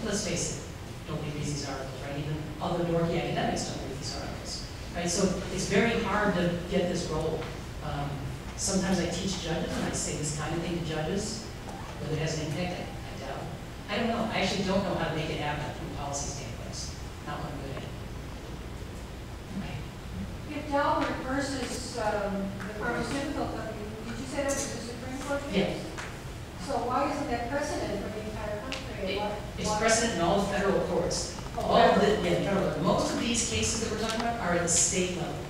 let's face it, nobody reads these articles, right? Even other dorky academics don't read these articles, right? So it's very hard to get this role. Sometimes I teach judges and I say this kind of thing to judges, whether it has an impact, I doubt. I don't know. I actually don't know how to make it happen from a policy standpoint. Not what I'm good at. Right. If Daubert versus the pharmaceutical company, did you say that was the Supreme Court case? Yeah. So why isn't that precedent for the entire country? It's precedent in all the federal courts. Most of these cases that we're talking about are at the state level.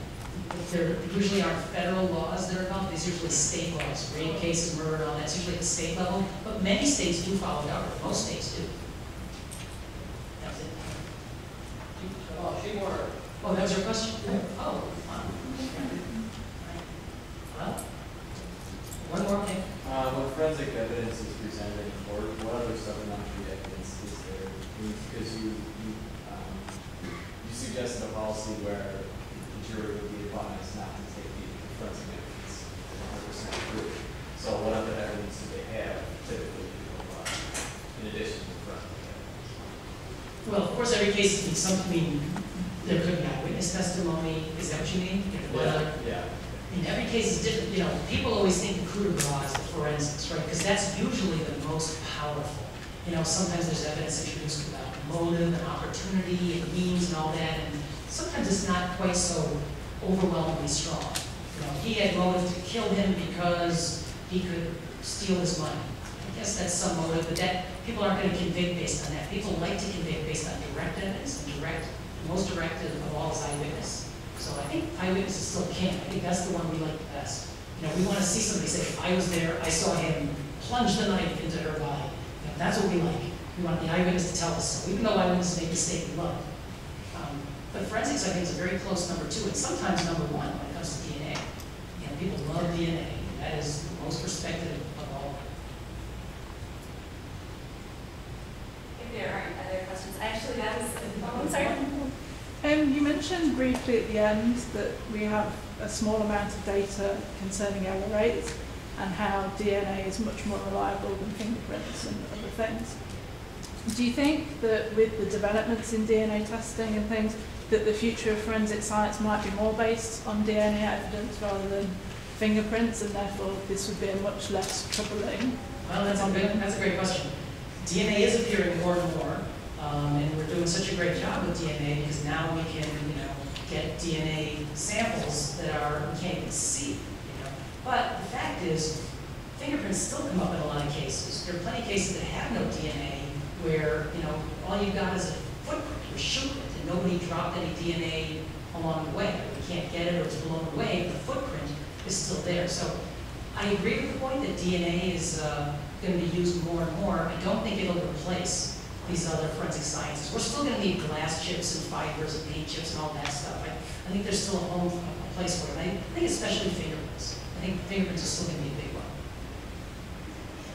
There usually aren't federal laws that are involved. These are usually state laws. Rape cases, murder, and all that's usually at the state level. But many states do follow Daubert. Most states do. That's it. Oh, that was your question? Oh, wow. Well, one more thing. When forensic evidence is presented in court, what other supplementary evidence is there? Because you suggested a policy where the jury would be advised not to take the forensic evidence 100% true. So what other evidence do they have typically in addition to the forensic evidence? Well, of course, every case needs something. There could be eyewitness testimony. Is that what you mean? Yeah. In every case is different. You know, people always think the coup de grace is the forensics, right? Because that's usually the most powerful. You know, sometimes there's evidence introduced about motive and opportunity and means and all that, and sometimes it's not quite so overwhelmingly strong. You know, he had motive to kill him because he could steal his money. I guess that's some motive, but that people aren't going to convict based on that. People like to convict based on direct evidence, and the most direct of all is eyewitness. So I think eyewitness is still king. I think that's the one we like the best. You know, we want to see somebody say, I was there, I saw him plunge the knife into her body. You know, that's what we like. We want the eyewitness to tell us so. Even though eyewitnesses make mistakes, we love it. But forensics, I think, is a very close number 2, and sometimes number 1 when it comes to DNA. You know, people love DNA. That is the most respected of all. If there aren't other questions, actually, that was. Oh, I'm sorry. You mentioned briefly at the end that we have a small amount of data concerning error rates and how DNA is much more reliable than fingerprints and other things. Do you think that with the developments in DNA testing and things, that the future of forensic science might be more based on DNA evidence rather than fingerprints, and therefore this would be a much less troubling? Well, that's a great question. DNA is appearing more and more. And we're doing such a great job with DNA because now we can, get DNA samples that we can't even see, But the fact is, fingerprints still come up in a lot of cases. There are plenty of cases that have no DNA where, all you've got is a footprint or shoot it, and nobody dropped any DNA along the way. We can't get it or it's blown away, but the footprint is still there. So I agree with the point that DNA is going to be used more and more. I don't think it'll replace these other forensic sciences. We're still going to need glass chips and fibers and paint chips and all that stuff. I think there's still a place for it. I think especially fingerprints. I think fingerprints are still going to be a big one.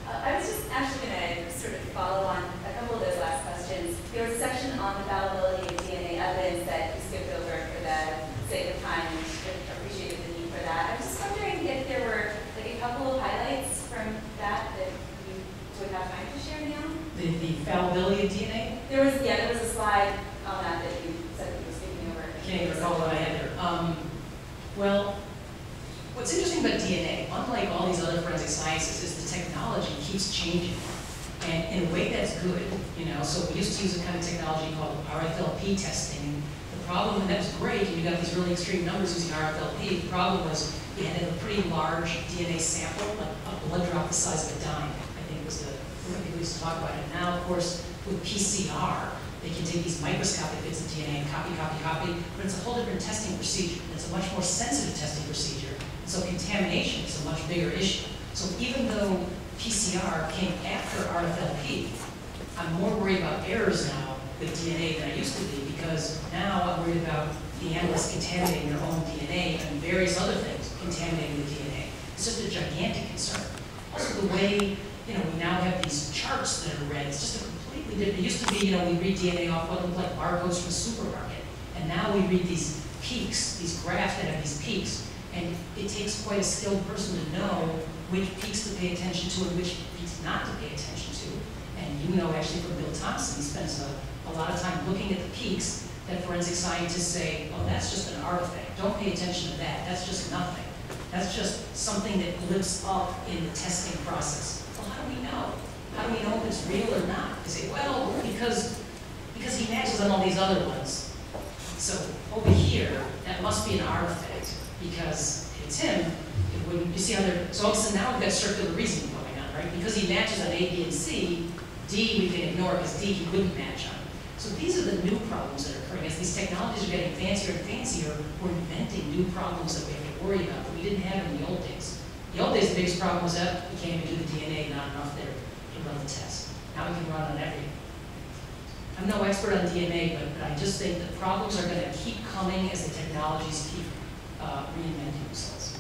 I was just actually going to sort of follow on a couple of those last questions. There was a section on the fallibility of DNA evidence that you skipped over for the sake of time, and appreciated the need for that. I was just wondering if there were like a couple of highlights from that you would have time to share now. The fallibility of DNA? There was a slide on that you said that you were speaking over. I can't even recall what I had there. Well, what's interesting about DNA, unlike all these other forensic sciences, is the technology keeps changing. And in a way that's good, So we used to use a kind of technology called RFLP testing. The problem, and that was great, and you got these really extreme numbers using RFLP. The problem was you had to have a pretty large DNA sample, like a blood drop the size of a dime, I think was the we used to talk about it. Now, of course, with PCR, they can take these microscopic bits of DNA and copy, but it's a whole different testing procedure. It's a much more sensitive testing procedure. And so contamination is a much bigger issue. So even though PCR came after RFLP, I'm more worried about errors now with DNA than I used to be, because now I'm worried about the analysts contaminating their own DNA and various other things contaminating the DNA. It's just a gigantic concern. Also, the way we now have these charts that are read. It's just a completely different. It used to be, we read DNA off what looked like barcodes from the supermarket, and now we read these peaks, these graphs that have these peaks, and it takes quite a skilled person to know which peaks to pay attention to and which peaks not to pay attention to. And And you know actually from Bill Thompson, he spends a lot of time looking at the peaks that forensic scientists say, oh, that's just an artifact. Don't pay attention to that. That's just nothing. That's just something that lives up in the testing process. Well, how do we know? How do we know if it's real or not? They say, well, because he matches on all these other ones. So over here, that must be an artifact because if it's him, it wouldn't. You see how they're, so now we've got circular reasoning going on, right? Because he matches on A, B, and C, D we can ignore because D he wouldn't match on. So these are the new problems that are occurring. As these technologies are getting fancier and fancier, we're inventing new problems that we have to worry about that we didn't have in the old days. In the old days, the biggest problem was that we can't even do the DNA, not enough there to run the test. Now we can run on everything. I'm no expert on DNA, but I just think the problems are going to keep coming as the technologies keep reinventing themselves.